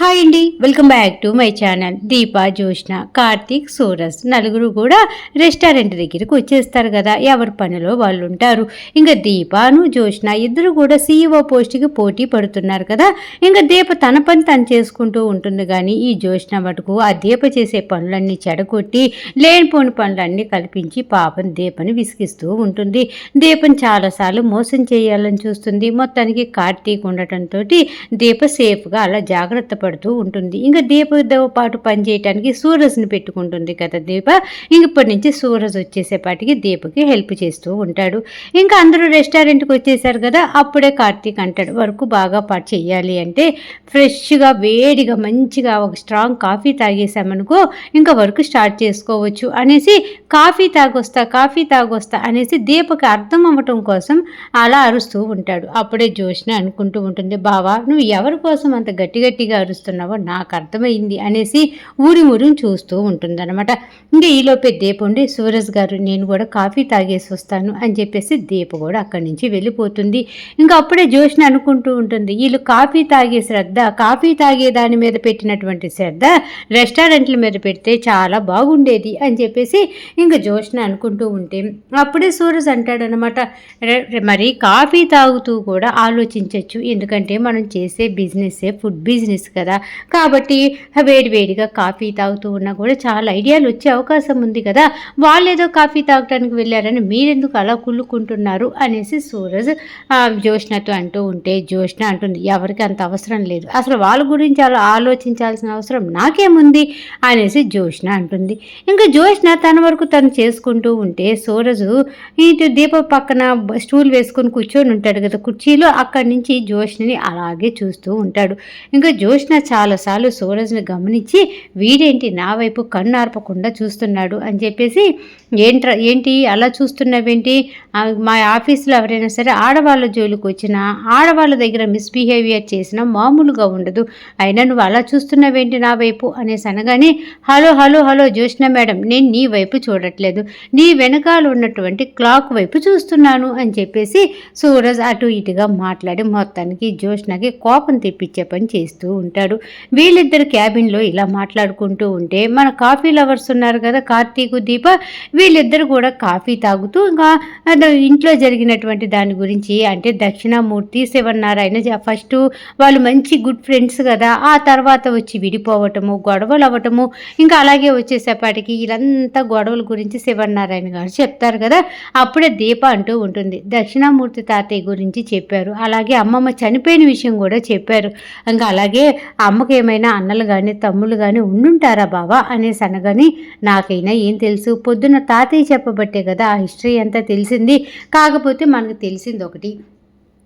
Hi అండి, welcome back to my channel. Deepa, Jyoshna, Karthik, Suraj నలుగురు కూడా రెస్టారెంట్ దగ్గరికి వచ్చేస్తారు కదా. ఎవరి పనిలో వాళ్ళు ఉంటారు. ఇంకా దీపాను జ్యోష్న ఇద్దరు కూడా సీఈఓ పోస్ట్కి పోటీ పడుతున్నారు కదా. ఇంకా దీప తన పని తను చేసుకుంటూ ఉంటుంది. కానీ ఈ జ్యోష్న మటుకు ఆ దీప చేసే పనులన్నీ చెడగొట్టి లేనిపోని పనులన్నీ కల్పించి పాపం దీపని విసిగిస్తూ ఉంటుంది. దీపని చాలాసార్లు మోసం చేయాలని చూస్తుంది. మొత్తానికి కార్తీక్ ఉండటంతో దీప సేఫ్గా అలా జాగ్రత్త పడుతూ ఉంటుంది. ఇంకా దీపతో పాటు పనిచేయటానికి సూరజ్ని పెట్టుకుంటుంది కదా దీప. ఇప్పటి నుంచి సూరజ్ వచ్చేసేపాటికి దీపకి హెల్ప్ చేస్తూ ఉంటాడు. ఇంకా అందరూ రెస్టారెంట్కి వచ్చేసారు కదా. అప్పుడే కార్తీక్ అంటాడు, వర్క్ బాగా చెయ్యాలి అంటే ఫ్రెష్గా వేడిగా మంచిగా ఒక స్ట్రాంగ్ కాఫీ తాగేసామనుకో ఇంకా వర్క్ స్టార్ట్ చేసుకోవచ్చు అనేసి కాఫీ తాగొస్తా అనేసి దీపకి అర్థం అవ్వటం కోసం అలా అరుస్తూ ఉంటాడు. అప్పుడే జ్యోష్న అనుకుంటూ ఉంటుంది, బావా నువ్వు ఎవరి కోసం అంత గట్టిగా అరుస్తున్నావో నాకు అర్థమైంది అనేసి ఊరి చూస్తూ ఉంటుందన్నమాట. ఇంకా ఈలోపే దీప ఉండి, సూరజ్ గారు నేను కూడా కాఫీ తాగేసి వస్తాను అని చెప్పేసి దీప కూడా అక్కడి నుంచి వెళ్ళిపోతుంది. ఇంకా అప్పుడే జ్యోష్న అనుకుంటూ ఉంటుంది, వీళ్ళు కాఫీ తాగే దాని మీద పెట్టినటువంటి శ్రద్ధ రెస్టారెంట్ల మీద పెడితే చాలా బాగుండేది అని చెప్పేసి ఇంకా జ్యోష్న అనుకుంటూ ఉంటే అప్పుడే సూరజ్ అంటాడనమాట, మరి కాఫీ తాగుతూ కూడా ఆలోచించవచ్చు, ఎందుకంటే మనం చేసే బిజినెస్సే ఫుడ్ బిజినెస్ కదా. కాబట్టి వేడివేడిగా కాఫీ తాగుతూ ఉన్నా కూడా చాలా ఐడియాలు వచ్చే అవకాశం ఉంది కదా. వాళ్ళేదో కాఫీ తాగటానికి వెళ్ళారని మీరెందుకు అలా కుళ్ళుకుంటున్నారు అనేసి సూరజ్ జ్యోష్నతో అంటూ ఉంటే జ్యోష్న అంటుంది, ఎవరికి అంత అవసరం లేదు, అసలు వాళ్ళ గురించి అలా ఆలోచించాల్సిన అవసరం నాకేముంది అనేసి జ్యోష్న అంటుంది. ఇంకా జ్యోష్న తన వరకు తను చేసుకుంటూ ఉంటే సూరజ్ ఇటు దీప పక్కన స్టూల్ వేసుకొని కూర్చొని ఉంటాడు కదా కుర్చీలో. అక్కడి నుంచి జ్యోష్నని అలాగే చూస్తూ ఉంటాడు. ఇంకా జ్యోష్న చాలాసార్లు సూరజ్ని గమనించి వీడేంటి నా వైపు కన్ను ఆర్పకుండా చూస్తున్నాడు అని చెప్పేసి ఏంటి అలా చూస్తున్నావేంటి, మా ఆఫీస్లో ఎవరైనా సరే ఆడవాళ్ళ జోలికి వచ్చినా ఆడవాళ్ళ దగ్గర మిస్బిహేవియర్ చేసినా మామూలుగా ఉండదు, అయినా నువ్వు అలా చూస్తున్నావేంటి నా వైపు అనేసి అనగానే హలో జ్యోష్న మేడం, నేను నీ వైపు చూడట్లేదు, నీ వెనకాల ఉన్నటువంటి క్లాక్ వైపు చూస్తున్నాను అని చెప్పేసి సూరజ్ అటు ఇటుగా మాట్లాడి మొత్తానికి జ్యోష్నకి కోపం తెప్పించే పని చేస్తూ ఉంటాడు. వీళ్ళిద్దరు క్యాబిన్లో ఇలా మాట్లాడుకుంటూ ఉంటే మన కాఫీ లవర్స్ ఉన్నారు కదా కార్తీక్, దీప, వీళ్ళిద్దరు కూడా కాఫీ తాగుతూ ఇంకా ఇంట్లో జరిగినటువంటి దాని గురించి అంటే దక్షిణామూర్తి శివనారాయణ ఫస్ట్ వాళ్ళు మంచి గుడ్ ఫ్రెండ్స్ కదా, ఆ తర్వాత వచ్చి విడిపోవటము గొడవలు అవ్వటము, ఇంకా అలాగే వచ్చేసేపాటికి వీళ్ళంతా గొడవల గురించి శివనారాయణ గారు చెప్తారు కదా. అప్పుడే దీప అంటూ ఉంటుంది, దక్షిణామూర్తి తాతయ్య గురించి చెప్పారు, అలాగే అమ్మమ్మ చనిపోయిన విషయం కూడా చెప్పారు, ఇంకా అలాగే అమ్మకి ఏమైనా అన్నలు కానీ తమ్ముళ్ళు కానీ ఉండుంటారా బావా అనేసి అనగాని నాకైనా ఏం తెలుసు, పొద్దున్న తాతయ్య చెప్పబట్టే కదా ఆ హిస్టరీ అంతా తెలిసింది, కాకపోతే మనకు తెలిసింది ఒకటి,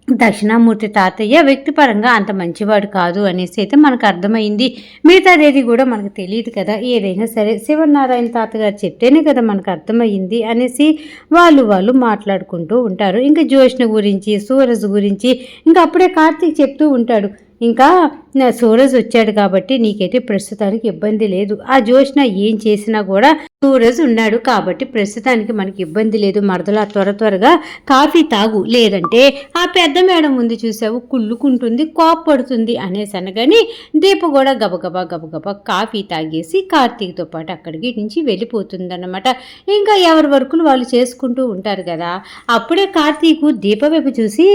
దక్షిణామూర్తి తాతయ్య వ్యక్తిపరంగా అంత మంచివాడు కాదు అనేసి అయితే మనకు అర్థమైంది, మిగతాదేది కూడా మనకు తెలియదు కదా, ఏదైనా సరే శివనారాయణ తాతగారు చెప్తేనే కదా మనకు అర్థమైంది అనేసి వాళ్ళు మాట్లాడుకుంటూ ఉంటారు. ఇంకా జ్యోష్ణ గురించి సూరజ్ గురించి ఇంకా అప్పుడే కార్తీక్ చెప్తూ ఉంటాడు, ఇంకా సూరజ్ వచ్చాడు కాబట్టి నీకైతే ప్రస్తుతానికి ఇబ్బంది లేదు, ఆ జ్యోష్న ఏం చేసినా కూడా సూరజ్ ఉన్నాడు కాబట్టి ప్రస్తుతానికి మనకి ఇబ్బంది లేదు, మరదలా త్వరగా కాఫీ తాగు, లేదంటే ఆ పెద్ద మేడం ముందు చూసావు కుళ్ళుకుంటుంది కోప్పడుతుంది అనేసి అనగాని దీప కూడా గబగబా కాఫీ తాగేసి కార్తీక్తో పాటు అక్కడికి నుంచి వెళ్ళిపోతుందన్నమాట. ఇంకా ఎవరి వర్కులు వాళ్ళు చేసుకుంటూ ఉంటారు కదా. అప్పుడే కార్తీకు దీప వైపు చూసి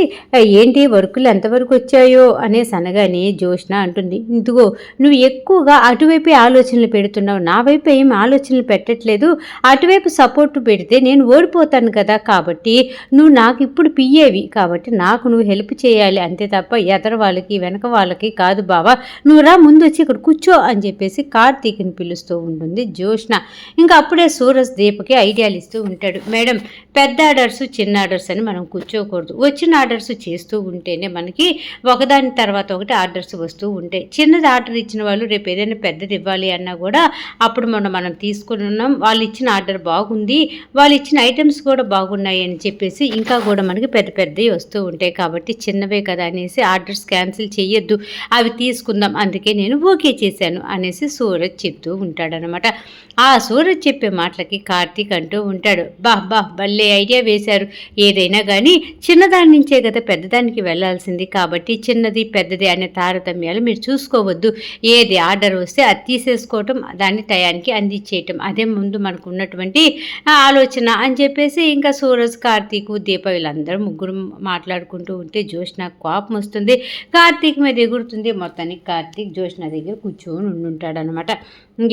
ఏంటి వర్కులు ఎంతవరకు వచ్చాయో అనేసి అనగానే జ్యోష్న అంటుంది, ఇదిగో నువ్వు ఎక్కువగా అటువైపే ఆలోచనలు పెడుతున్నావు, నా వైపు ఏం ఆలోచనలు పెట్టట్లేదు, అటువైపు సపోర్ట్ పెడితే నేను ఓడిపోతాను కదా, కాబట్టి నువ్వు నాకు ఇప్పుడు పియ్యేవి కాబట్టి నాకు నువ్వు హెల్ప్ చేయాలి అంతే తప్ప ఎదర వాళ్ళకి వెనక వాళ్ళకి కాదు బావా, నువ్వు రా ముందు వచ్చి ఇక్కడ కూర్చో అని చెప్పేసి కార్తీక్ని పిలుస్తూ ఉంటుంది జ్యోష్న. ఇంకా అప్పుడే సూరజ్ దీపకి ఐడియాలు ఇస్తూ ఉంటాడు, మేడం పెద్ద ఆర్డర్స్ చిన్న ఆర్డర్స్ అని మనం కూర్చోకూడదు, వచ్చిన ఆర్డర్స్ చేస్తూ ఉంటేనే మనకి ఒకదాని తర్వాత ఒకటి ఆర్డర్స్ వస్తూ ఉంటాయి, చిన్నది ఆర్డర్ ఇచ్చిన వాళ్ళు రేపు ఏదైనా పెద్దది ఇవ్వాలి అన్నా కూడా అప్పుడు మనం తీసుకుని ఉన్నాం, వాళ్ళు ఇచ్చిన ఆర్డర్ బాగుంది, వాళ్ళు ఇచ్చిన ఐటమ్స్ కూడా బాగున్నాయి అని చెప్పేసి ఇంకా కూడా మనకి పెద్దవి వస్తూ ఉంటాయి, కాబట్టి చిన్నవే కదా అనేసి ఆర్డర్స్ క్యాన్సిల్ చేయొద్దు, అవి తీసుకుందాం, అందుకే నేను ఓకే చేశాను అనేసి సూరజ్ చెప్తూ ఉంటాడనమాట. ఆ సూరజ్ చెప్పే మాటలకి కార్తీక్ అంటూ ఉంటాడు, భలే ఐడియా వేశారు, ఏదైనా కానీ చిన్నదాని నుంచే కదా పెద్దదానికి వెళ్ళాల్సింది, కాబట్టి చిన్నది పెద్దది అనే తారతమ్యాలు మీరు చూసుకోవద్దు. ఏది ఆర్డర్ వస్తే అది తీసేసుకోవటం, దాన్ని టయానికి అందించేయటం, అదే ముందు మనకు ఉన్నటువంటి ఆలోచన అని చెప్పేసి ఇంకా సూరజ్, కార్తీక్, దీప వీళ్ళందరూ ముగ్గురు మాట్లాడుకుంటూ ఉంటే జ్యోష్న కోపం వస్తుంది. కార్తీక్ మీద ఎగురుతుంది. మొత్తానికి కార్తీక్ జ్యోష్న దగ్గర కూర్చొని ఉండుంటాడనమాట.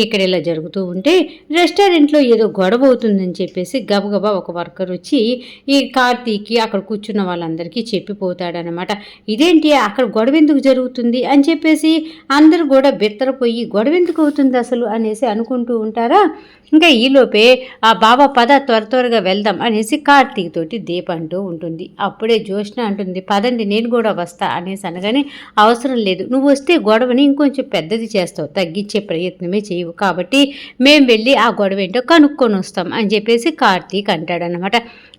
ఇక్కడ ఇలా జరుగుతూ ఉంటే రెస్టారెంట్లో ఏదో గొడవ అవుతుందని చెప్పేసి గబగబా ఒక వర్కర్ వచ్చి ఈ కార్తీక్కి అక్కడ కూర్చున్న వాళ్ళందరికీ చెప్పిపోతాడనమాట. ఇదేంటి అక్కడ గొడవ ఎందుకు జరుగుతుంది అని చెప్పేసి అందరూ కూడా బెత్తరపోయి గొడవ ఎందుకు అవుతుంది అసలు అనేసి అనుకుంటూ ఉంటారా. ఇంకా ఈలోపే ఆ బాబా పద త్వరగా వెళ్దాం అనేసి కార్తీక్ తోటి దీప అంటూ ఉంటుంది. అప్పుడే జ్యోష్న అంటుంది, పదండి నేను కూడా వస్తా అనేసి అనగానే, అవసరం లేదు, నువ్వు వస్తే గొడవని ఇంకొంచెం పెద్దది చేస్తావు, తగ్గించే ప్రయత్నమే చేయవు, కాబట్టి మేము వెళ్ళి ఆ గొడవ ఏంటో కనుక్కొని వస్తాం అని చెప్పేసి కార్తీక్ అంటాడనమాట.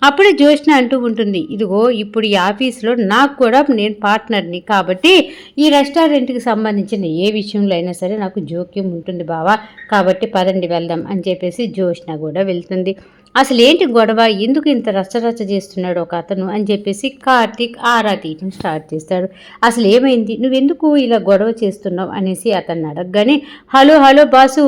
అప్పుడే జ్యోష్న అంటూ ఉంటుంది, ఇదిగో ఇప్పుడు ఈ ఆఫీస్లో నాకు కూడా నేను పార్ట్నర్ని, కాబట్టి ఈ రెస్టారెంట్కి సంబంధించిన ఏ విషయంలో అయినా సరే నాకు జోక్యం ఉంటుంది బావా, కాబట్టి పదండి వెళ్దాం అని చెప్పేసి జ్యోష్న కూడా వెళ్తుంది. అసలు ఏంటి గొడవ, ఎందుకు ఇంత రచ్చరచ్చ చేస్తున్నాడు ఒక అతను అని చెప్పేసి కార్తీక్ ఆరా తీయటం స్టార్ట్ చేస్తాడు. అసలు ఏమైంది, నువ్వెందుకు ఇలా గొడవ చేస్తున్నావు అనేసి అతన్ని అడగగానే, హలో బాసు,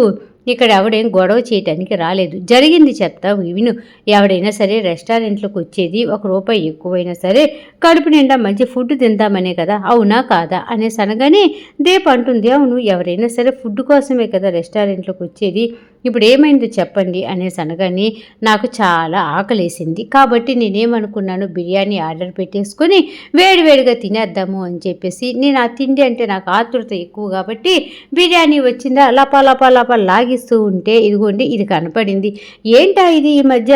ఇక్కడ ఎవడేం గొడవ చేయటానికి రాలేదు, జరిగింది చెప్తా విను. ఎవడైనా సరే రెస్టారెంట్లోకి వచ్చేది ₹1 ఎక్కువైనా సరే కడుపు నిండా మంచి ఫుడ్ తిందామనే కదా, అవునా కాదా అనేసి అనగానే దీప అంటుంది, అవును, ఎవరైనా సరే ఫుడ్ కోసమే కదా రెస్టారెంట్లోకి వచ్చేది, ఇప్పుడు ఏమైందో చెప్పండి అనేసి అనగానే, నాకు చాలా ఆకలేసింది, కాబట్టి నేనేమనుకున్నాను, బిర్యానీ ఆర్డర్ పెట్టేసుకొని వేడివేడిగా తినేద్దాము అని చెప్పేసి, నేను ఆ తిండి అంటే నాకు ఆతృత ఎక్కువ కాబట్టి బిర్యానీ వచ్చిందా లపా లాగిస్తూ ఉంటే ఇదిగోండి ఇది కనపడింది, ఏంటా ఇది ఈ మధ్య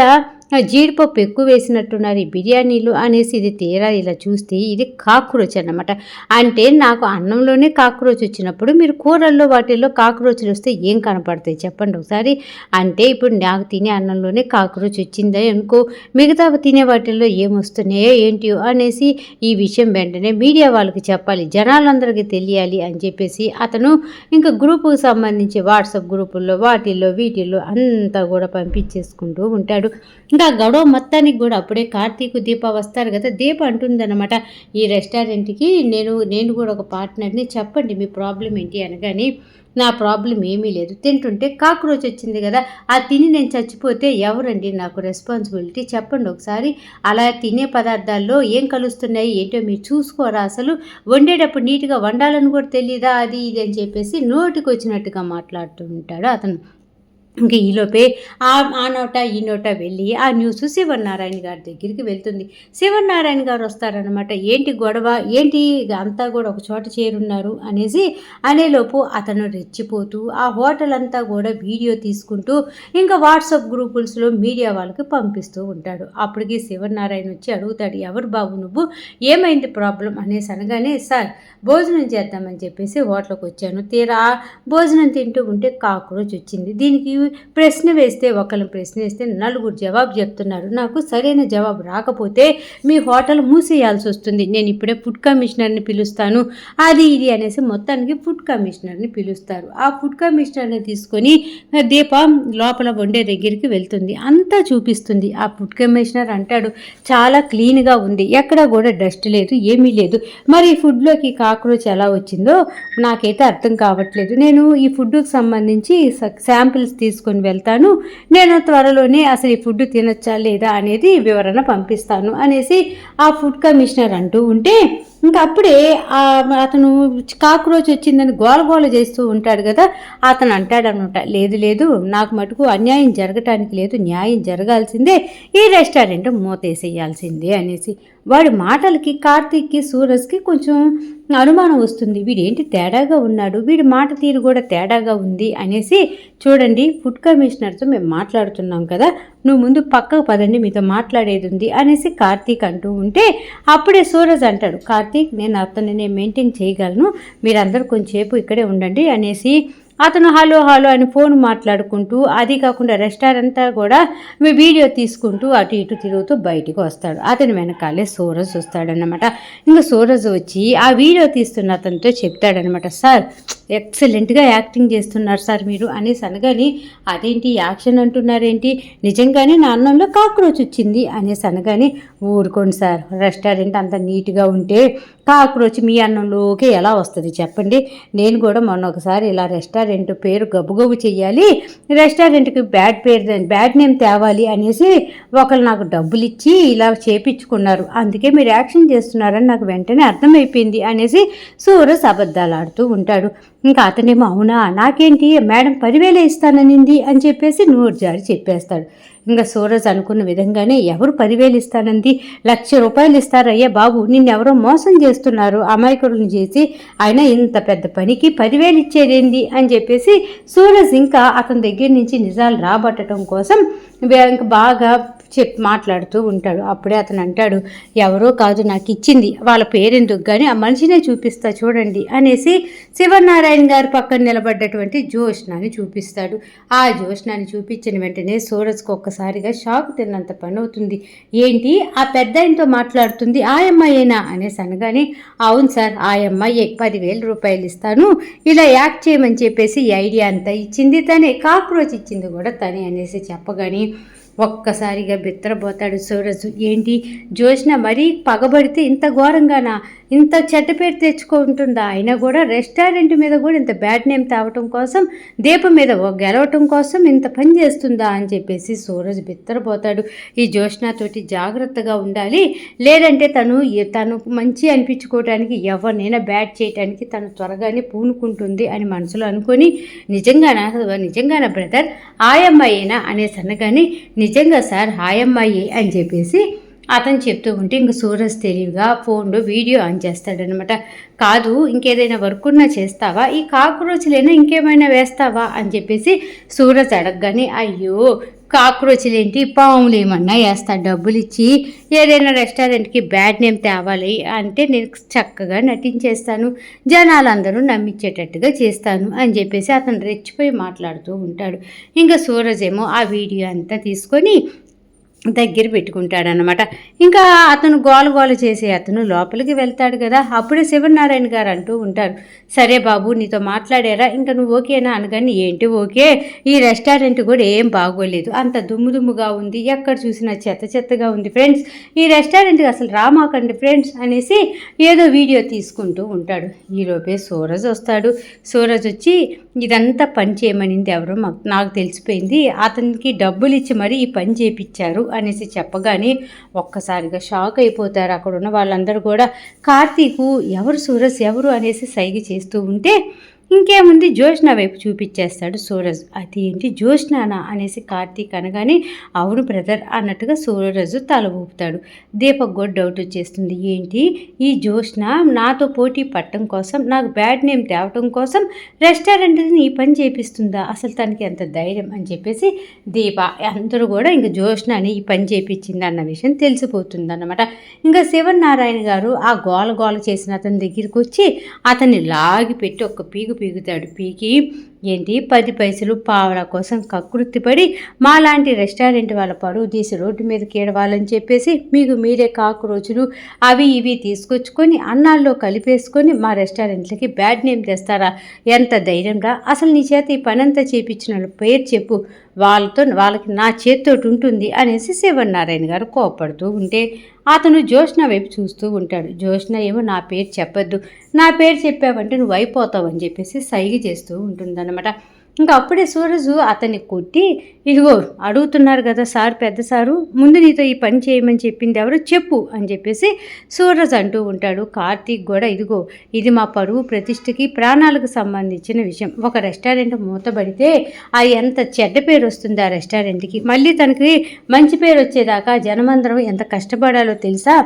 జీడిపప్పు ఎక్కువ వేసినట్టున్నారు ఈ బిర్యానీలు అనేసి ఇది తీరా ఇలా చూస్తే ఇది కాక్రోచ్ అన్నమాట. అంటే నాకు అన్నంలోనే కాక్రోచ్ వచ్చినప్పుడు మీరు కూరల్లో వాటిల్లో కాక్రోచ్లు వస్తే ఏం కనపడతాయి చెప్పండి ఒకసారి. అంటే ఇప్పుడు నాకు తినే అన్నంలోనే కాక్రోచ్ వచ్చింది అనుకో, మిగతా తినే వాటిల్లో ఏమొస్తున్నాయో ఏంటియో అనేసి ఈ విషయం వెంటనే మీడియా వాళ్ళకి చెప్పాలి, జనాలందరికీ తెలియాలి అని చెప్పేసి అతను ఇంకా గ్రూపుకు సంబంధించి వాట్సాప్ గ్రూపుల్లో వాటిల్లో వీటిల్లో అంతా కూడా పంపించేసుకుంటూ ఉంటాడు. ఇంకా గొడవ మొత్తానికి కూడా అప్పుడే కార్తీక్, దీప వస్తారు కదా. దీప అంటుందన్నమాట, ఈ రెస్టారెంట్కి నేను కూడా ఒక పార్ట్నర్ని, చెప్పండి మీ ప్రాబ్లం ఏంటి అనగానే, నా ప్రాబ్లం ఏమీ లేదు, తింటుంటే కాక్రోచ్ వచ్చింది కదా, ఆ తిని నేను చచ్చిపోతే ఎవరండి నాకు రెస్పాన్సిబిలిటీ చెప్పండి ఒకసారి, అలా తినే పదార్థాల్లో ఏం కలుస్తున్నాయి ఏంటో మీరు చూసుకోరా, అసలు వండేటప్పుడు నీట్గా వండాలని కూడా తెలియదా, అది ఇది అని చెప్పేసి నోటికి వచ్చినట్టుగా మాట్లాడుతూ ఉంటాడు అతను. ఇంకా ఈలోపే ఆ నోట ఈ నోట వెళ్ళి ఆ న్యూస్ శివనారాయణ గారి దగ్గరికి వెళ్తుంది. శివనారాయణ గారు వస్తారనమాట. ఏంటి గొడవ, ఏంటి అంతా కూడా ఒక చోట చేరున్నారు అనేసి అనేలోపు అతను రెచ్చిపోతూ ఆ హోటల్ అంతా కూడా వీడియో తీసుకుంటూ ఇంకా వాట్సాప్ గ్రూపుల్స్లో మీడియా వాళ్ళకి పంపిస్తూ ఉంటాడు. అప్పటికి శివనారాయణ వచ్చి అడుగుతాడు, ఎవరు బాబు నువ్వు, ఏమైంది ప్రాబ్లం అనేసి అనగానే, సార్ భోజనం చేద్దామని చెప్పేసి హోటల్కి వచ్చాను, తీరా భోజనం తింటూ ఉంటే కాక్రోచ్ వచ్చింది, దీనికి ప్రశ్న వేస్తే ఒకరిని ప్రశ్న వేస్తే 4 జవాబు చెప్తున్నారు, నాకు సరైన జవాబు రాకపోతే మీ హోటల్ మూసేయాల్సి వస్తుంది, నేను ఇప్పుడే ఫుడ్ కమిషనర్ని పిలుస్తాను, అది ఇది అనేసి మొత్తానికి ఫుడ్ కమిషనర్ని పిలుస్తారు. ఆ ఫుడ్ కమిషనర్ని తీసుకొని దీప లోపల వండే దగ్గరికి వెళ్తుంది, అంతా చూపిస్తుంది. ఆ ఫుడ్ కమిషనర్ అంటాడు, చాలా క్లీన్గా ఉంది, ఎక్కడ కూడా డస్ట్ లేదు, ఏమీ లేదు, మరి ఈ ఫుడ్లోకి కాక్రోచ్ ఎలా వచ్చిందో నాకైతే అర్థం కావట్లేదు, నేను ఈ ఫుడ్కి సంబంధించి శాంపిల్స్ తీసుకొని వెళ్తాను, నేను త్వరలోనే అసలు ఈ ఫుడ్ తినొచ్చా లేదా అనేది వివరణ పంపిస్తాను అనేసి ఆ ఫుడ్ కమిషనర్ అంటూ ఉంటే, ఇంకా అప్పుడే అతను కాక్రోచ్ వచ్చిందని గోలగోల చేస్తూ ఉంటాడు కదా. అతను అంటాడనమాట, లేదు నాకు మటుకు అన్యాయం జరగటానికి లేదు, న్యాయం జరగాల్సిందే, ఈ రెస్టారెంట్ మూతేసేయాల్సిందే అనేసి. వాడి మాటలకి కార్తీక్కి సూరజ్కి కొంచెం అనుమానం వస్తుంది, వీడేంటి తేడాగా ఉన్నాడు, వీడి మాట తీరు కూడా తేడాగా ఉంది అనేసి. చూడండి ఫుడ్ కమిషనర్తో మేము మాట్లాడుతున్నాం కదా, నువ్వు ముందు పక్కకు పదండి, మీతో మాట్లాడేది ఉంది అనేసి కార్తీక్ అంటూ ఉంటే అప్పుడే సూరజ్ అంటాడు, కార్తీక్ నేను అతన్ని మెయింటైన్ చేయగలను, మీరందరూ కొంచెంసేపు ఇక్కడే ఉండండి అనేసి అతను హలో హలో అని ఫోన్ మాట్లాడుకుంటూ, అది కాకుండా రెస్టారెంట్ అంతా కూడా వీడియో తీసుకుంటూ అటు ఇటు తిరుగుతూ బయటికి వస్తాడు. అతని వెనకాలే సూరజ్ వస్తాడనమాట. ఇంకా సూరజ్ వచ్చి ఆ వీడియో తీస్తున్న అతనితో చెప్తాడనమాట, సార్ ఎక్సలెంట్గా యాక్టింగ్ చేస్తున్నారు సార్ మీరు అనేసి అనగాని, అదేంటి యాక్షన్ అంటున్నారేంటి, నిజంగానే నా అన్నంలో కాక్రోచ్ వచ్చింది అనేసి అనగాని, ఊరుకోండి సార్, రెస్టారెంట్ అంత నీట్గా ఉంటే కాక్రోచ్ మీ అన్నంలోకి ఎలా వస్తుంది చెప్పండి. నేను కూడా మొన్న ఒకసారి ఇలా రెస్టారెంట్ పేరు గబుగబు చెయ్యాలి, రెస్టారెంట్కి బ్యాడ్ నేమ్ తేవాలి అనేసి ఒకళ్ళు నాకు డబ్బులు ఇచ్చి ఇలా చేపించుకున్నారు, అందుకే మీరు యాక్షన్ చేస్తున్నారని నాకు వెంటనే అర్థమైపోయింది అనేసి సూరజ్ అబద్ధాలు ఆడుతూ ఉంటాడు. ఇంకా అతనేమో అవునా, నాకేంటి మేడం 10,000 ఇస్తాననింది అని చెప్పేసి నోరు జారి చెప్పేస్తాడు. ఇంకా సూరజ్ అనుకున్న విధంగానే, ఎవరు 10,000 ఇస్తానంది, ₹1,00,000 ఇస్తారయ్యా బాబు, నిన్నెవరో మోసం చేస్తున్నారు అమాయకులను చేసి, అయినా ఇంత పెద్ద పనికి 10,000 ఇచ్చేదేంది అని చెప్పేసి సూరజ్ ఇంకా అతని దగ్గర నుంచి నిజాలు రాబట్టడం కోసం ఇంకా బాగా మాట్లాడుతూ ఉంటాడు. అప్పుడే అతను అంటాడు, ఎవరో కాదు నాకు ఇచ్చింది, వాళ్ళ పేరెందుకు కానీ ఆ మనిషినే చూపిస్తా చూడండి అనేసి శివనారాయణ గారి పక్కన నిలబడ్డటువంటి జోష్నాని చూపిస్తాడు. ఆ జోష్నాని చూపించిన వెంటనే సూరజ్కి ఒక్కసారిగా షాక్ తిన్నంత పని అవుతుంది. ఏంటి ఆ పెద్ద ఆయనతో మాట్లాడుతుంది ఆ అమ్మాయేనా అనేసి అనగానే, అవును సార్ ఆ అమ్మాయి, ₹10,000 ఇస్తాను ఇలా యాక్ట్ చేయమని చెప్పేసి ఈ ఐడియా అంతా ఇచ్చింది తనే, కాక్రోచ్ ఇచ్చింది కూడా తనే అనేసి చెప్పగాని ఒక్కసారిగా బిత్తరపోతాడు సూరజ్. ఏంటి జోష్న మరీ పగబడితే ఇంత ఘోరంగానా, ఇంత చెడ్డ పేరు తెచ్చుకుంటుందా, అయినా కూడా రెస్టారెంట్ మీద కూడా ఇంత బ్యాడ్ నేమ్ తావటం కోసం, దీపం మీద గెలవటం కోసం ఇంత పని చేస్తుందా అని చెప్పేసి సూరజ్ బిత్తరపోతాడు. ఈ జోష్నతోటి జాగ్రత్తగా ఉండాలి, లేదంటే తను మంచి అనిపించుకోవడానికి ఎవరినైనా బ్యాడ్ చేయడానికి తను త్వరగానే పూనుకుంటుంది అని మనసులో అనుకొని, నిజంగానా బ్రదర్ ఆయమ్మాయేనా అనేసి అనగానే, నిజంగా సార్ ఆయమ్మాయి అని చెప్పేసి అతను చెప్తూ ఉంటే ఇంక సూరజ్ తెలివిగా ఫోన్లో వీడియో ఆన్ చేస్తాడనమాట. కాదు ఇంకేదైనా వర్క్ ఉన్నా చేస్తావా, ఈ కాక్రోచ్లైనా ఇంకేమైనా వేస్తావా అని చెప్పేసి సూరజ్ అడగగానే, అయ్యో కాక్రోచ్లేంటి పాములు ఏమన్నా వేస్తా, డబ్బులు ఇచ్చి ఏదైనా రెస్టారెంట్కి బ్యాడ్ నేమ్ తేవాలి అంటే నేను చక్కగా నటించేస్తాను, జనాలందరూ నమ్మించేటట్టుగా చేస్తాను అని చెప్పేసి అతను రెచ్చిపోయి మాట్లాడుతూ ఉంటాడు. ఇంకా సూరజ్ ఏమో ఆ వీడియో అంతా తీసుకొని దగ్గర పెట్టుకుంటాడనమాట. ఇంకా అతను గోల చేసే అతను లోపలికి వెళ్తాడు కదా, అప్పుడే శివనారాయణ గారు అంటూ ఉంటారు, సరే బాబు నీతో మాట్లాడారా, ఇంకా నువ్వు ఓకేనా అనగాని, ఏంటి ఓకే, ఈ రెస్టారెంట్ కూడా ఏం బాగోలేదు, అంత దుమ్ముగా ఉంది, ఎక్కడ చూసినా చెత్తగా ఉంది ఫ్రెండ్స్, ఈ రెస్టారెంట్కి అసలు రామాకండి ఫ్రెండ్స్ అనేసి ఏదో వీడియో తీసుకుంటూ ఉంటాడు. ఈలోపే సూరజ్ వస్తాడు. సూరజ్ వచ్చి ఇదంతా పని చేయమనింది ఎవరో నాకు తెలిసిపోయింది, అతనికి డబ్బులు ఇచ్చి మరీ ఈ పని చేయించారు అనేసి చెప్పగానే ఒక్కసారిగా షాక్ అయిపోతారు అక్కడ ఉన్న వాళ్ళందరూ కూడా. కార్తీకు ఎవరు సూరజ్ ఎవరు అనేసి సైగ చేస్తూ ఉంటే ఇంకేముంది జోష్న వైపు చూపించేస్తాడు సూరజ్. అది ఏంటి జోష్నానా అనేసి కార్తీక్ అనగానే, అవును బ్రదర్ అన్నట్టుగా సూరజ్ తల ఊపుతాడు. దీపక్ కూడా డౌట్ వచ్చేస్తుంది, ఏంటి ఈ జోష్న నాతో పోటీ పట్టడం కోసం, నాకు బ్యాడ్ నేమ్ తేవటం కోసం రెస్టారెంట్ని ఈ పని చేపిస్తుందా, అసలు తనకి ఎంత ధైర్యం అని చెప్పేసి దీప అందరూ కూడా ఇంకా జోష్నని ఈ పని చేపించింది అన్న విషయం తెలిసిపోతుంది అన్నమాట. ఇంకా శివనారాయణ గారు ఆ గోల చేసిన అతని దగ్గరికి వచ్చి అతన్ని లాగి పెట్టి ఒక పీగుతాడు. పీకి ఏంటి 10 పైసలు పావలా కోసం కకృతిపడి మాలాంటి రెస్టారెంట్ వాళ్ళ పరువు తీసి రోడ్డు మీద కీడవాలని చెప్పేసి మీకు మీరే కాక్రోచులు అవి ఇవి తీసుకొచ్చుకొని అన్నాల్లో కలిపేసుకొని మా రెస్టారెంట్లకి బ్యాడ్ నేమ్ తెస్తారా, ఎంత ధైర్యంగా, అసలు నీ చేత ఈ పనంతా చేపించిన పేరు చెప్పు, వాళ్ళకి నా చేతితోటి ఉంటుంది అనేసి శివనారాయణ గారు కోపడుతూ ఉంటే అతను జోష్న వైపు చూస్తూ ఉంటాడు. జోష్న ఏమో నా పేరు చెప్పొద్దు, నా పేరు చెప్పావంటే నువ్వు అయిపోతావు అని చెప్పేసి సైగ చేస్తూ ఉంటుందన్నమాట. ఇంకా అప్పుడే సూరజు అతన్ని కొట్టి, ఇదిగో అడుగుతున్నారు కదా సార్, పెద్ద సారు, ముందు నీతో ఈ పని చేయమని చెప్పింది ఎవరు చెప్పు అని చెప్పేసి సూరజ్ అంటూ ఉంటాడు. కార్తీక్ కూడా, ఇదిగో ఇది మా పరువు ప్రతిష్టకి ప్రాణాలకు సంబంధించిన విషయం, ఒక రెస్టారెంట్ మూతబడితే అది ఎంత చెడ్డ పేరు వస్తుంది ఆ రెస్టారెంట్కి, మళ్ళీ తనకి మంచి పేరు వచ్చేదాకా జనమందరం ఎంత కష్టపడాలో తెలుసా,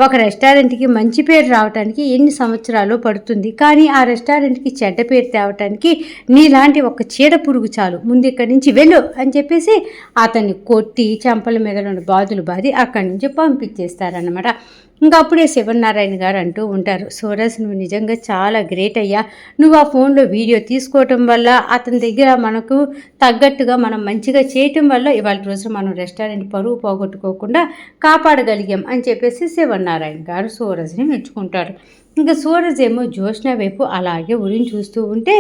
ఒక రెస్టారెంట్కి మంచి పేరు రావడానికి ఎన్ని సంవత్సరాలు పడుతుంది, కానీ ఆ రెస్టారెంట్కి చెడ్డ పేరు తేవటానికి నీలాంటి ఒక చీడ పురుగు చాలు, ముందు ఇక్కడి నుంచి వెళ్ళు అని చెప్పేసి అతన్ని కొట్టి చంపల మీద రెండు బాదులు బాది అక్కడి నుంచి పంపించేస్తారనమాట. ఇంకా అప్పుడే శివనారాయణ గారు అంటూ ఉంటారు, సూరజ్ నువ్వు నిజంగా చాలా గ్రేట్ అయ్యా, నువ్వు ఆ ఫోన్లో వీడియో తీసుకోవటం వల్ల అతని దగ్గర మనకు తగ్గట్టుగా మనం మంచిగా చేయటం వల్ల ఇవాళ రోజు మనం రెస్టారెంట్ పరువు పోగొట్టుకోకుండా కాపాడగలిగాం అని చెప్పేసి శివనారాయణ గారు సూరజ్ని మెచ్చుకుంటారు. ఇంకా సూరజ్ ఏమో జ్యోత్స్న వైపు అలాగే ఉరిని చూస్తూ ఉంటే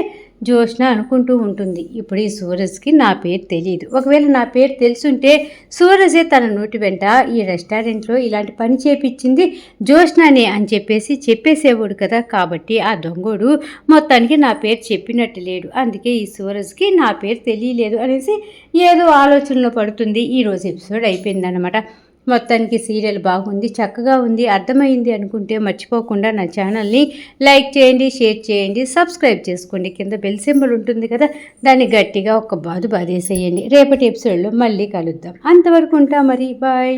జ్యోత్స్న అనుకుంటూ ఉంటుంది, ఇప్పుడు ఈ సూరజ్కి నా పేరు తెలియదు, ఒకవేళ నా పేరు తెలుసుంటే సూరజే తన నోటి వెంట ఈ రెస్టారెంట్లో ఇలాంటి పని చేపించింది జ్యోత్స్ననే అని చెప్పేసి చెప్పేసేవాడు కదా, కాబట్టి ఆ దొంగోడు మొత్తానికి నా పేరు చెప్పినట్టు లేడు, అందుకే ఈ సూరజ్కి నా పేరు తెలియలేదు అనేసి ఏదో ఆలోచనలో పడుతుంది. ఈరోజు ఎపిసోడ్ అయిపోయిందనమాట. మొత్తానికి సీరియల్ బాగుంది, చక్కగా ఉంది, అర్థమైంది అనుకుంటే మర్చిపోకుండా నా ఛానల్ని లైక్ చేయండి, షేర్ చేయండి, సబ్స్క్రైబ్ చేసుకోండి. కింద బెల్ సింబల్ ఉంటుంది కదా, దాన్ని గట్టిగా ఒక బాధేసేయండి. రేపటి ఎపిసోడ్లో మళ్ళీ కలుద్దాం. అంతవరకు ఉంటా మరి, బాయ్.